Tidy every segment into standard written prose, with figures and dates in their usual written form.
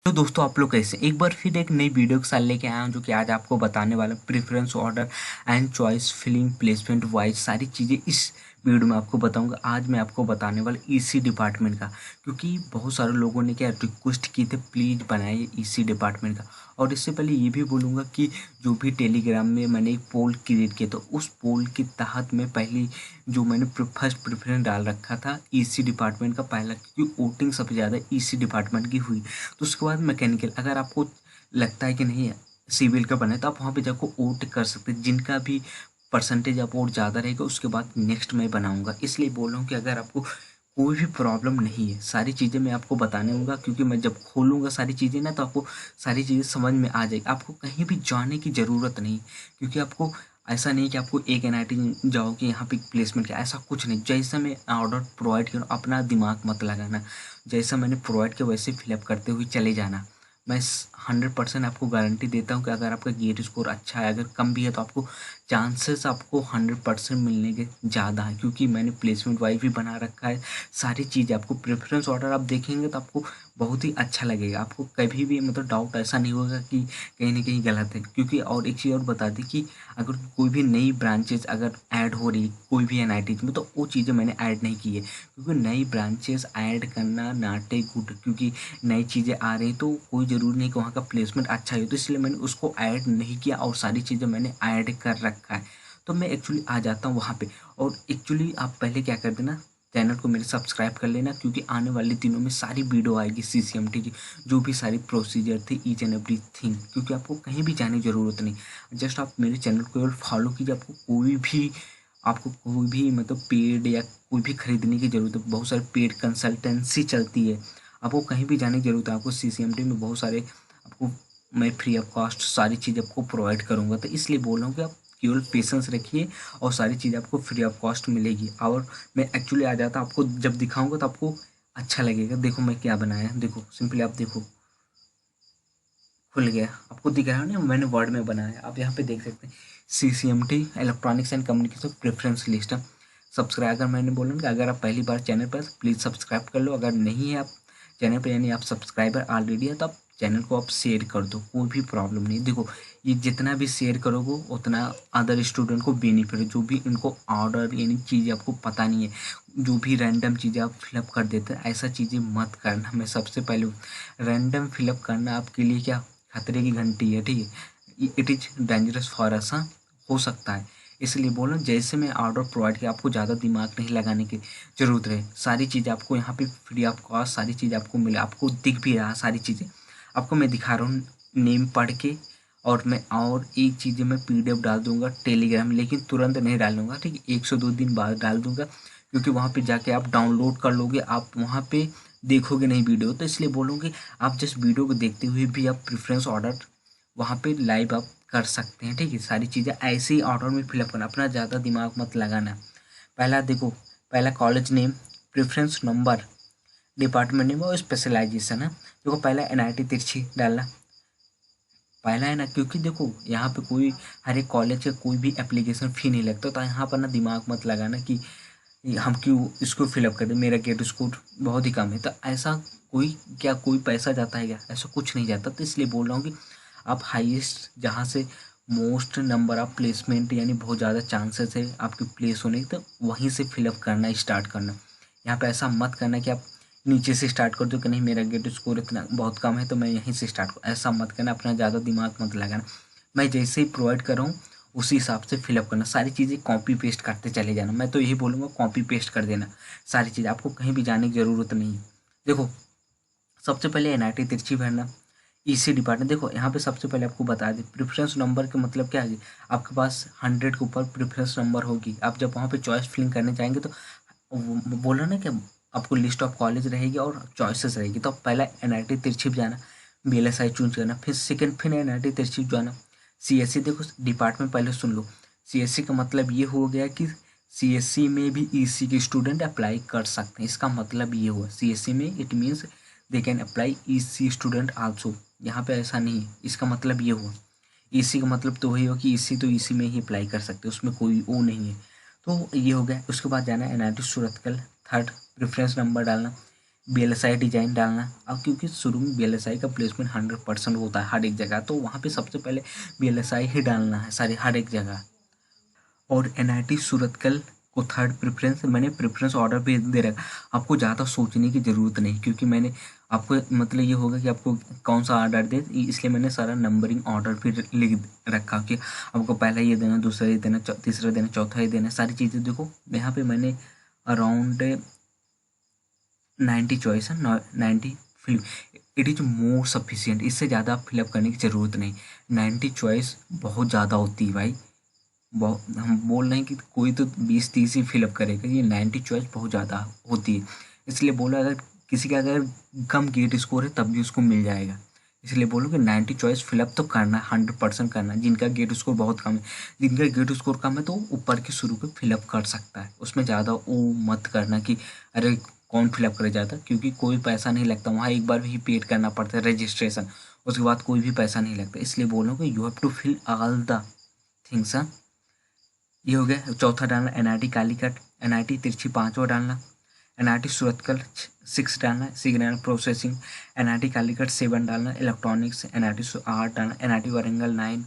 तो दोस्तों आप लोग कैसे एक बार फिर एक नई वीडियो के साथ लेके आया हूँ जो कि आज आपको बताने वाला preference order and choice filling placement wise सारी चीज़ें इस वीडियो में आपको बताऊंगा। आज मैं आपको बताने वाला ईसी डिपार्टमेंट का, क्योंकि बहुत सारे लोगों ने क्या रिक्वेस्ट की थे प्लीज़ बनाइए ईसी डिपार्टमेंट का। और इससे पहले ये भी बोलूँगा कि जो भी टेलीग्राम में मैंने एक पोल क्रिएट किया तो उस पोल के तहत में पहली जो मैंने फर्स्ट प्रेफरेंस डाल रखा था ईसी डिपार्टमेंट का पहला, क्योंकि वोटिंग सबसे ज़्यादा ईसी डिपार्टमेंट की हुई। तो उसके बाद मैकेनिकल, अगर आपको लगता है कि नहीं सिविल का बना है तो आप वहाँ पे जाकर वोट कर सकते हैं। जिनका भी परसेंटेज आप वोट ज़्यादा रहेगा उसके बाद नेक्स्ट मैं बनाऊँगा। इसलिए बोल रहा हूँ कि अगर आपको कोई भी प्रॉब्लम नहीं है, सारी चीज़ें मैं आपको बताने दूँगा, क्योंकि मैं जब खोलूँगा सारी चीज़ें ना तो आपको सारी चीज़ें समझ में आ जाएगी। आपको कहीं भी जाने की ज़रूरत नहीं, क्योंकि आपको ऐसा नहीं कि आपको एक एनआईटी जाओ कि यहाँ पे प्लेसमेंट किया, ऐसा कुछ नहीं। जैसा मैं ऑर्डर प्रोवाइड करूँ अपना दिमाग मत लगाना, जैसा मैंने प्रोवाइड किया वैसे फिलअप करते हुए चले जाना। मैं 100% आपको गारंटी देता हूँ कि अगर आपका गेट स्कोर अच्छा है, अगर कम भी है तो आपको चांसेस आपको 100% मिलने के ज़्यादा है, क्योंकि मैंने प्लेसमेंट वाइज भी बना रखा है। सारी चीज़ें आपको प्रेफरेंस ऑर्डर आप देखेंगे तो आपको बहुत ही अच्छा लगेगा। आपको कभी भी मतलब डाउट ऐसा नहीं होगा कि कहीं ना कहीं गलत है। क्योंकि और एक चीज़ और बता दी कि अगर कोई भी नई ब्रांचेज अगर ऐड हो रही कोई भी एनआईटी में तो वो चीज़ें मैंने ऐड नहीं की है, क्योंकि नई ब्रांचेस ऐड करना नॉट ए गुड, क्योंकि नई चीज़ें आ रही तो कोई ज़रूरी नहीं कि वहाँ का प्लेसमेंट अच्छा ही हो। तो इसलिए मैंने उसको ऐड नहीं किया और सारी चीज़ें मैंने ऐड कर रखा है। तो मैं एक्चुअली आ जाता हूँ वहाँ पे। और एक्चुअली आप पहले क्या कर देना, चैनल को मेरे सब्सक्राइब कर लेना, क्योंकि आने वाले दिनों में सारी वीडियो आएगी सीसीएमटी की, जो भी सारी प्रोसीजर थे ईच एंड एवरी थिंग। क्योंकि आपको कहीं भी जाने की ज़रूरत नहीं, जस्ट आप मेरे चैनल को केवल फॉलो कीजिए। आपको कोई भी मतलब पेड या कोई भी खरीदने की ज़रूरत है। बहुत सारे पेड कंसल्टेंसी चलती है, आपको कहीं भी जाने की ज़रूरत है। आपको सीसीएमटी में बहुत सारे आपको मैं फ्री ऑफ कॉस्ट सारी चीज़ आपको प्रोवाइड करूँगा। तो इसलिए बोल रहा हूँ कि आप केवल पेशेंस रखिए और सारी चीज़ आपको फ्री ऑफ कॉस्ट मिलेगी। और मैं एक्चुअली आ जाता आपको जब दिखाऊंगा तो आपको अच्छा लगेगा। देखो मैं क्या बनाया, देखो सिंपली आप देखो, खुल गया, आपको दिख रहा है ना, मैंने वर्ड में बनाया। आप यहाँ पे देख सकते हैं CCMT electronics and communication preference list. Subscriber मैंने बोला कि अगर आप पहली बार चैनल पर प्लीज़ सब्सक्राइब कर लो। अगर नहीं है आप चैनल पर यानी आप सब्सक्राइबर ऑलरेडी है तो आप चैनल को आप शेयर कर दो, कोई भी प्रॉब्लम नहीं। देखो ये जितना भी शेयर करोगे उतना अदर स्टूडेंट को बेनिफिट है, जो भी इनको ऑर्डर यानी चीज़ आपको पता नहीं है, जो भी रैंडम चीज़ें आप फिलअप कर देते हैं ऐसा चीज़ें मत करना। मैं सबसे पहले रैंडम फिलअप करना आपके लिए क्या खतरे की घंटी है, ठीक है। It is dangerous for us, हो सकता है। इसलिए बोलो जैसे मैं ऑर्डर प्रोवाइड किया आपको ज़्यादा दिमाग नहीं लगाने की ज़रूरत है। सारी चीज़ आपको यहाँ पे फ्री ऑफ कॉस्ट सारी चीज़ आपको मिले, आपको दिख भी रहा सारी चीज़ें आपको मैं दिखा रहा हूँ नेम पढ़ के। और एक चीज़ मैं पीडीएफ डाल दूंगा टेलीग्राम, लेकिन तुरंत नहीं डालूंगा, ठीक है, 1 से 2 दिन बाद डाल दूंगा, क्योंकि वहाँ पे जाके आप डाउनलोड कर लोगे, आप वहाँ पे देखोगे नहीं वीडियो। तो इसलिए बोलूँगी आप जिस वीडियो को देखते हुए भी आप प्रेफरेंस ऑर्डर वहाँ पे लाइव आप कर सकते हैं, ठीक है। सारी चीज़ें ऐसे ही ऑर्डर में फिलअप करना, अपना ज़्यादा दिमाग मत लगाना। पहला देखो, पहला college name, preference number, department name और स्पेशलाइजेशन है। देखो पहला एनआईटी तिरछी डालना पहला है ना, क्योंकि देखो यहाँ पे कोई हर एक कॉलेज का कोई भी एप्लीकेशन फ़ी नहीं लगता। तो यहाँ पर ना दिमाग मत लगाना कि हम क्यों इसको फिलअप कर दें, मेरा गेट स्कोर बहुत ही कम है। तो ऐसा कोई क्या कोई पैसा जाता है क्या, ऐसा कुछ नहीं जाता। तो इसलिए बोल रहा हूँ कि आप हाईएस्ट जहाँ से मोस्ट नंबर ऑफ प्लेसमेंट यानी बहुत ज़्यादा चांसेस है आपके प्लेस होने की, तो वहीं से फिलअप करना स्टार्ट करना। यहाँ पे ऐसा मत करना कि आप नीचे से स्टार्ट कर दो कि नहीं मेरा गेट स्कोर इतना बहुत कम है तो मैं यहीं से स्टार्ट करूँ, ऐसा मत करना। अपना ज़्यादा दिमाग मत लगाना। मैं जैसे ही प्रोवाइड कर रहा हूँ उसी हिसाब से फिलअप करना, सारी चीज़ें कॉपी पेस्ट करते चले जाना। मैं तो यही बोलूँगा कॉपी पेस्ट कर देना सारी चीज़, आपको कहीं भी जाने की ज़रूरत नहीं है। देखो सबसे पहले एनआईटी तिरछी भरना, ईसी डिपार्टमेंट। देखो यहाँ पे सबसे पहले आपको बता दें प्रेफरेंस नंबर का मतलब क्या है। आपके पास 100 के ऊपर प्रेफरेंस नंबर होगी, आप जब वहाँ पे चॉइस फिलिंग करने जाएंगे तो बोला ना कि आपको लिस्ट ऑफ कॉलेज रहेगी और चॉइसेस रहेगी। तो पहला एनआईटी तिरछी जाना, बीएलएसआई चूज करना, फिर सेकंड फिर एनआईटी तिरछी जाना। सीएससी देखो डिपार्टमेंट पहले सुन लो, सीएससी का मतलब ये हो गया कि सीएससी में भी ईसी के स्टूडेंट अप्लाई कर सकते हैं। इसका मतलब ये हुआ सीएससी में it means they can apply EC student also. यहाँ पे ऐसा नहीं है, इसका मतलब ये हुआ ईसी का मतलब तो वही हो कि ईसी तो ईसी में ही अप्लाई कर सकते हो, उसमें कोई वो नहीं है। तो ये हो गया। उसके बाद जाना NIT Surathkal, third preference number डालना, बीएलएसआई डिजाइन डालना। अब क्योंकि शुरू में बीएलएसआई का प्लेसमेंट 100% होता है हर एक जगह, तो वहाँ पे सबसे पहले बीएलएसआई ही डालना है सारी हर एक जगह। और एनआईटी सूरतकल को थर्ड प्रेफरेंस, मैंने प्रेफरेंस ऑर्डर भी दे रखा। आपको ज़्यादा सोचने की ज़रूरत नहीं, क्योंकि मैंने आपको मतलब ये होगा कि आपको कौन सा ऑर्डर दे, इसलिए मैंने सारा नंबरिंग ऑर्डर भी लिख रखा कि आपको पहला ये देना, दूसरा ये देना, तीसरा देना, चौथा ये देना, सारी चीज़ें देखो यहाँ पे मैंने अराउंड 90 चॉइस है, 90 film. It is more sufficient, इससे ज़्यादा आप फिलअप करने की ज़रूरत नहीं। 90 चॉइस बहुत ज़्यादा होती है भाई, बहुत। हम बोल रहे हैं कि कोई तो 20-30 ही फिलअप करेगा, ये 90 चॉइस बहुत ज़्यादा होती है। इसलिए बोला अगर किसी का अगर कम गेट स्कोर है तब भी उसको मिल जाएगा, इसलिए बोलो कि 90 चॉइस फिलअप तो करना है, 100% करना है। जिनका गेट स्कोर बहुत कम है, जिनका गेट स्कोर कम है तो ऊपर के शुरू पे फिलअप कर सकता है, उसमें ज़्यादा वो मत करना कि अरे कौन फिलअप करे जाता, क्योंकि कोई पैसा नहीं लगता वहाँ, एक बार भी पेड करना पड़ता है रजिस्ट्रेशन, उसके बाद कोई भी पैसा नहीं लगता। इसलिए बोलो कि you have to fill all the things. ये हो गया। चौथा डालना एनआईटी कालीकट, एनआईटी तिरछी 5वां डालना, एनआईटी सूरतकल 6 डालना, सिग्नल प्रोसेसिंग, एनआईटी कालीकट 7 डालना, इलेक्ट्रॉनिक्स एनआईटी 8 डालना, एनआईटी वारंगल 9,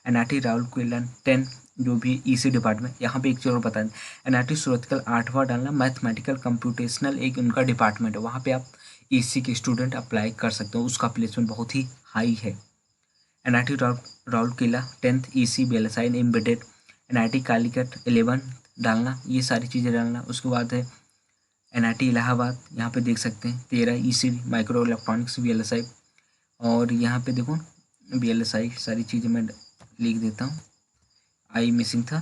एनआईटी राउरकेला 10, जो भी ईसी डिपार्टमेंट। यहाँ पे एक चीज़ और बता दें, एनआईटी सूरतकल 8वां डालना, मैथमेटिकल कंप्यूटेशनल एक उनका डिपार्टमेंट है, वहाँ पे आप ईसी के स्टूडेंट अप्लाई कर सकते हो, उसका प्लेसमेंट बहुत ही हाई है। NIT Rourkela 10th EC VLSI embedded, NIT Calicut 11 डालना, ये सारी चीज़ें डालना। उसके बाद है एनआईटी इलाहाबाद, यहाँ पे देख सकते हैं 13 ईसीडी माइक्रो इलेक्ट्रॉनिक्स बीएलएसआई, और यहाँ पे देखो बीएलएसआई सारी चीज़ें मैं लिख देता हूँ, आई मिसिंग था।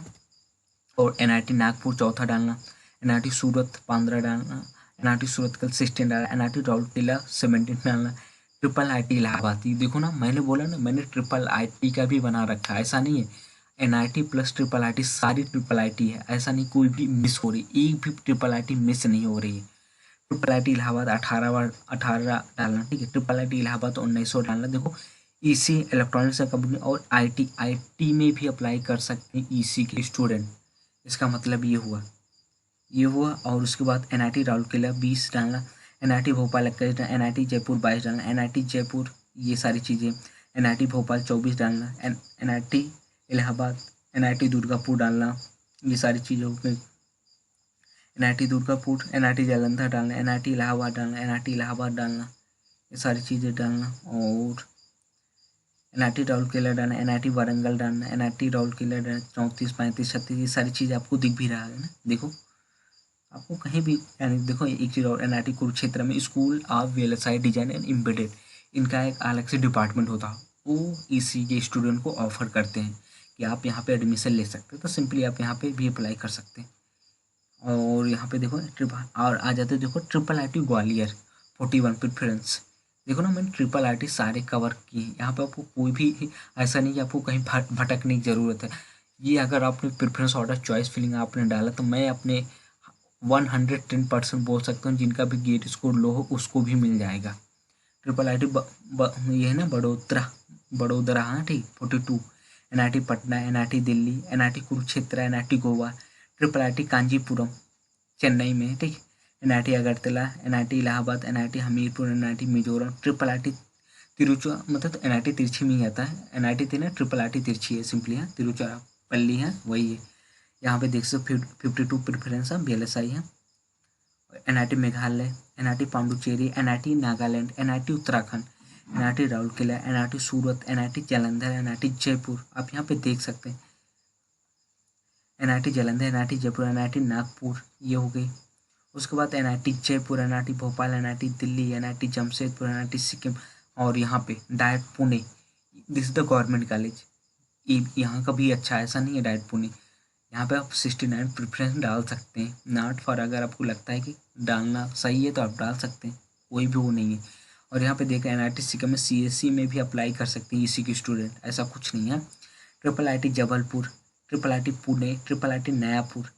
और एनआईटी नागपुर 4था डालना, एनआईटी सूरत 15 डालना, एनआईटी सूरतकल 16 डालना, एनआईटी राउरकेला 17 डालना, ट्रिपल आईटी इलाहाबाद। ये देखो ना, मैंने बोला ना मैंने ट्रिपल आईटी का भी बना रखा है, ऐसा नहीं है एनआईटी प्लस ट्रिपल आईटी, सारी ट्रिपल आईटी है, ऐसा नहीं कोई भी मिस हो रही, एक भी ट्रिपल आईटी मिस नहीं हो रही है। ट्रिपल आईटी इलाहाबाद 18 डालना, ठीक है। ट्रिपल आईटी इलाहाबाद 1900 डालना। देखो ईसी इलेक्ट्रॉनिक्स कंपनी और आईटी में भी अप्लाई कर सकते हैं ईसी के स्टूडेंट, इसका मतलब ये हुआ। और उसके बाद एनआईटी राउरकेला 20 डालना, एनआईटी भोपाल 21 डालना, एनआईटी जयपुर 22 डालना, एनआईटी जयपुर ये सारी चीज़ें, एनआईटी भोपाल 24 डालना, एनआईटी इलाहाबाद, एनआईटी दुर्गापुर डालना, ये सारी चीज़ें हो गई। एनआईटी दुर्गापुर, एनआईटी जालंधर डालना, एनआईटी इलाहाबाद डालना, एनआईटी इलाहाबाद डालना, ये सारी चीज़ें डालना। और एनआईटी राउरकेला डालना, एनआईटी वारंगल डालना, एनआईटी राउरकेला डालना, 34, 35, 36, ये सारी चीज़ें आपको दिख भी रहा है ना, देखो आपको कहीं भी, यानी देखो एक चीज़ और, एनआईटी कुरुक्षेत्र में school of VLSI design and embedded, इनका एक अलग से डिपार्टमेंट होता है, वो ईसी के स्टूडेंट को ऑफर करते हैं कि आप यहाँ पे एडमिशन ले सकते हैं, तो सिंपली आप यहाँ पे भी अप्लाई कर सकते हैं। और यहाँ पे देखो और आ जाते देखो ट्रिपल आईटी ग्वालियर 41 प्रेफरेंस। देखो ना मैंने ट्रिपल आईटी सारे कवर किए, यहाँ पे आपको कोई भी ऐसा नहीं कि आपको कहीं भटकने की ज़रूरत है। ये अगर आपने प्रेफरेंस ऑर्डर चॉइस फिलिंग आपने डाला, तो मैं अपने 110% बोल सकता हूँ जिनका भी गेट स्कोर लो हो उसको भी मिल जाएगा। ट्रिपल आईटी ये है ना बड़ोदरा, हाँ ठीक, 42, NIT Patna, NIT Delhi, NIT Kurukshetra, NIT Goa, triple IT Kanchipuram Chennai में, ठीक, NIT Agartala, NIT Allahabad, NIT Hamirpur, NIT Mizoram, triple IT मतलब एनआईटी तिरछी में ही आता है, एनआईटी थी ना ट्रिपल आईटी तिरछी है, सिंपली है तिरुचिरापल्ली है, वही है। यहाँ पे देख सकते 52 प्रेफरेंस है, बीएलएसआई है। NIT Meghalaya, NIT Pondicherry, NIT Nagaland, NIT Uttarakhand, NIT Rourkela, NIT Surat, NIT Jalandhar, NIT Jaipur, आप यहाँ पे देख सकते हैं NIT Jalandhar, NIT Jaipur, NIT Nagpur, ये हो गई। उसके बाद NIT Jaipur, NIT Bhopal, NIT Delhi, NIT Jamshedpur, NIT Sikkim, और यहाँ पे direct Pune, this is the government college, यहाँ का भी अच्छा है, ऐसा नहीं है डायरेक्ट पुणे। यहाँ पे आप 69 प्रेफरेंस डाल सकते हैं, नॉट फॉर, अगर आपको लगता है कि डालना सही है तो आप डाल सकते हैं, कोई भी वो नहीं है। और यहाँ पे देखा एनआईटी सिक्किम में सीएससी में भी अप्लाई कर सकते हैं ईसी के स्टूडेंट, ऐसा कुछ नहीं है। Triple IT Jabalpur, triple IT Pune, triple IT Nayapur,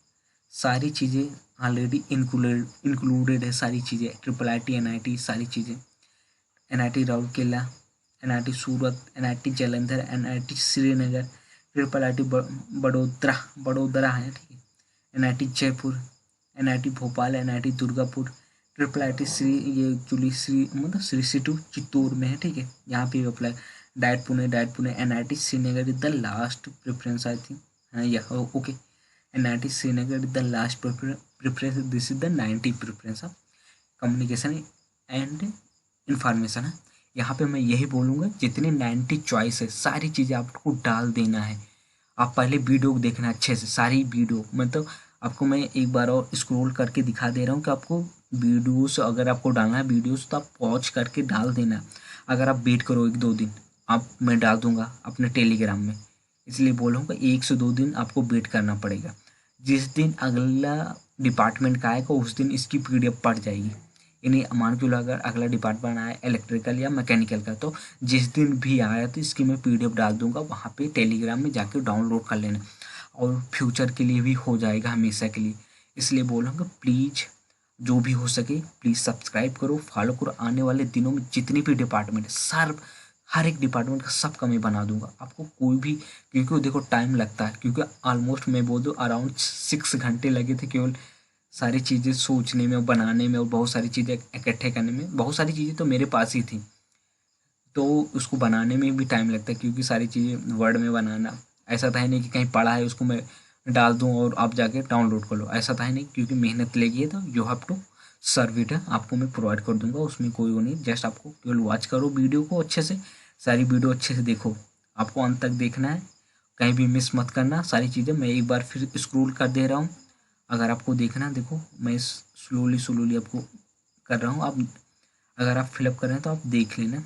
सारी चीज़ें ऑलरेडी इंक्लूडेड है, सारी चीज़ें ट्रिपल आईटी एनआईटी सारी चीज़ें, NIT Rourkela, NIT Surat, NIT Jalandhar, NIT Srinagar, triple IT Vadodara है, ठीक है, NIT Jaipur, NIT Bhopal, NIT Durgapur, triple I T Shri, ये एक्चुअली श्री मतलब श्री सिटी चित्तौड़ में है, ठीक है। यहाँ पे apply DIAT Pune N I T Srinagar is the last preference I think, हाँ या okay. N I T Srinagar is the last preference, this is the 90 preference of communication and information है। यहाँ पे मैं यही बोलूँगा, जितने 90 चॉइस है सारी चीज़ें आपको डाल देना है। आप पहले वीडियो को देखना अच्छे से, सारी वीडियो, मतलब आपको मैं एक बार और स्क्रॉल करके दिखा दे रहा हूँ कि आपको वीडियोस अगर आपको डालना है वीडियोस तो आप पॉज करके डाल देना। अगर आप वेट करो 1-2 दिन, आप मैं डाल दूंगा अपने टेलीग्राम में, इसलिए बोल रहा हूँ कि 1 से 2 दिन आपको वेट करना पड़ेगा। जिस दिन अगला डिपार्टमेंट का आएगा उस दिन इसकी PDF पड़ जाएगी। यानी मान के लो अगर अगला डिपार्टमेंट आया इलेक्ट्रिकल या मैकेनिकल का, तो जिस दिन भी आया तो इसकी मैं PDF डाल दूंगा, वहाँ पे टेलीग्राम में जाके डाउनलोड कर लेना, और फ्यूचर के लिए भी हो जाएगा, हमेशा के लिए। इसलिए बोल रहा हूँ कि प्लीज़ जो भी हो सके प्लीज़ सब्सक्राइब करो, फॉलो करो। आने वाले दिनों में जितनी भी डिपार्टमेंट है, हर एक डिपार्टमेंट का सब का मैं बना दूंगा आपको, कोई भी, क्योंकि देखो टाइम लगता है, क्योंकि ऑलमोस्ट मैं बोल दूँ अराउंड 6 घंटे लगे थे केवल सारी चीज़ें सोचने में और बनाने में, और बहुत सारी चीज़ें इकट्ठे करने में। बहुत सारी चीज़ें तो मेरे पास ही थी, तो उसको बनाने में भी टाइम लगता है, क्योंकि सारी चीज़ें वर्ड में बनाना, ऐसा था ही नहीं कि कहीं पढ़ा है उसको मैं डाल दूँ और आप जाके डाउनलोड कर लो, ऐसा था ही नहीं, क्योंकि मेहनत लगी है तो you have to serve it है। आपको मैं प्रोवाइड कर दूंगा, उसमें कोई वो नहीं, जस्ट आपको केवल वॉच करो वीडियो को अच्छे से, सारी वीडियो अच्छे से देखो, आपको अंत तक देखना है, कहीं भी मिस मत करना। सारी चीज़ें मैं एक बार फिर स्क्रॉल कर दे रहा हूँ, अगर आपको देखना है देखो, मैं स्लोली आपको कर रहा हूँ, आप अगर आप फिलअप कर रहे हैं तो आप देख लेना।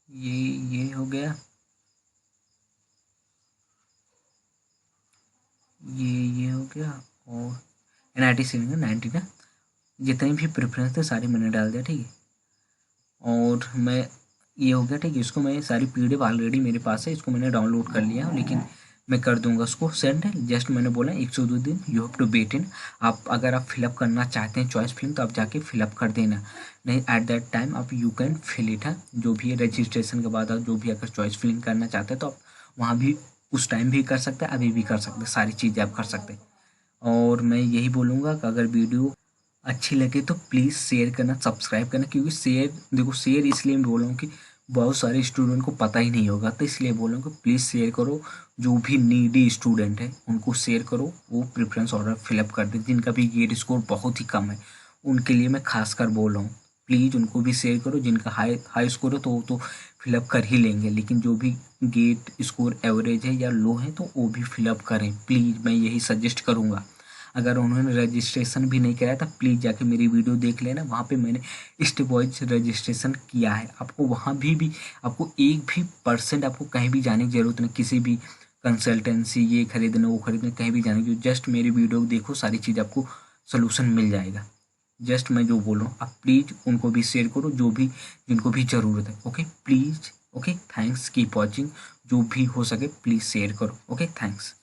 ये हो गया, ये हो गया, और NIT से 90 ना, जितने भी प्रेफरेंस थे सारे मैंने डाल दिया, ठीक है। और मैं ये हो गया, ठीक है। इसको मैं सारी PDF ऑलरेडी मेरे पास है, इसको मैंने डाउनलोड कर लिया, लेकिन मैं कर दूंगा उसको सेंड। जस्ट मैंने बोला 1 से 2 दिन यू हैव टू वेट इन। आप अगर आप फिलअप करना चाहते हैं चॉइस फिलिंग तो आप जाके फिलअप कर देना, नहीं एट दैट टाइम आप यू कैन फिल इट है, जो भी है रजिस्ट्रेशन के बाद आप जो भी अगर चॉइस फिलिंग करना चाहते हैं तो आप वहाँ भी उस टाइम भी कर सकते हैं, अभी भी कर सकते हैं, सारी चीज़ें आप कर सकते हैं। और मैं यही बोलूँगा कि अगर वीडियो अच्छी लगे तो प्लीज़ शेयर करना, सब्सक्राइब करना, क्योंकि शेयर देखो, शेयर इसलिए मैं बोल रहा हूँ कि बहुत सारे स्टूडेंट को पता ही नहीं होगा, तो इसलिए बोल रहा हूँ कि प्लीज़ शेयर करो। जो भी नीडी स्टूडेंट है उनको शेयर करो, वो प्रेफरेंस ऑर्डर फिलअप कर दे, जिनका भी गेट स्कोर बहुत ही कम है उनके लिए मैं खासकर बोल रहा हूँ। प्लीज़ उनको भी शेयर करो, जिनका हाई स्कोर है तो वो तो फिलअप कर ही लेंगे, लेकिन जो भी गेट स्कोर एवरेज है या लो है तो वो भी फिलअप करें प्लीज़, मैं यही सजेस्ट करूँगा। अगर उन्होंने रजिस्ट्रेशन भी नहीं कराया था प्लीज़ जाके मेरी वीडियो देख लेना, वहाँ पे मैंने स्टेप वाइज रजिस्ट्रेशन किया है। आपको वहाँ भी आपको 1% आपको कहीं भी जाने की ज़रूरत नहीं, किसी भी कंसल्टेंसी ये खरीदना वो खरीदना कहीं भी जाने की, जस्ट मेरी वीडियो देखो, सारी चीज़ आपको सोल्यूशन मिल जाएगा। जस्ट मैं जो बोल रहा हूँ आप प्लीज़ उनको भी शेयर करो, जो भी जिनको भी ज़रूरत है, okay please, okay thanks, keep watching, जो भी हो सके प्लीज़ शेयर करो, ओके थैंक्स।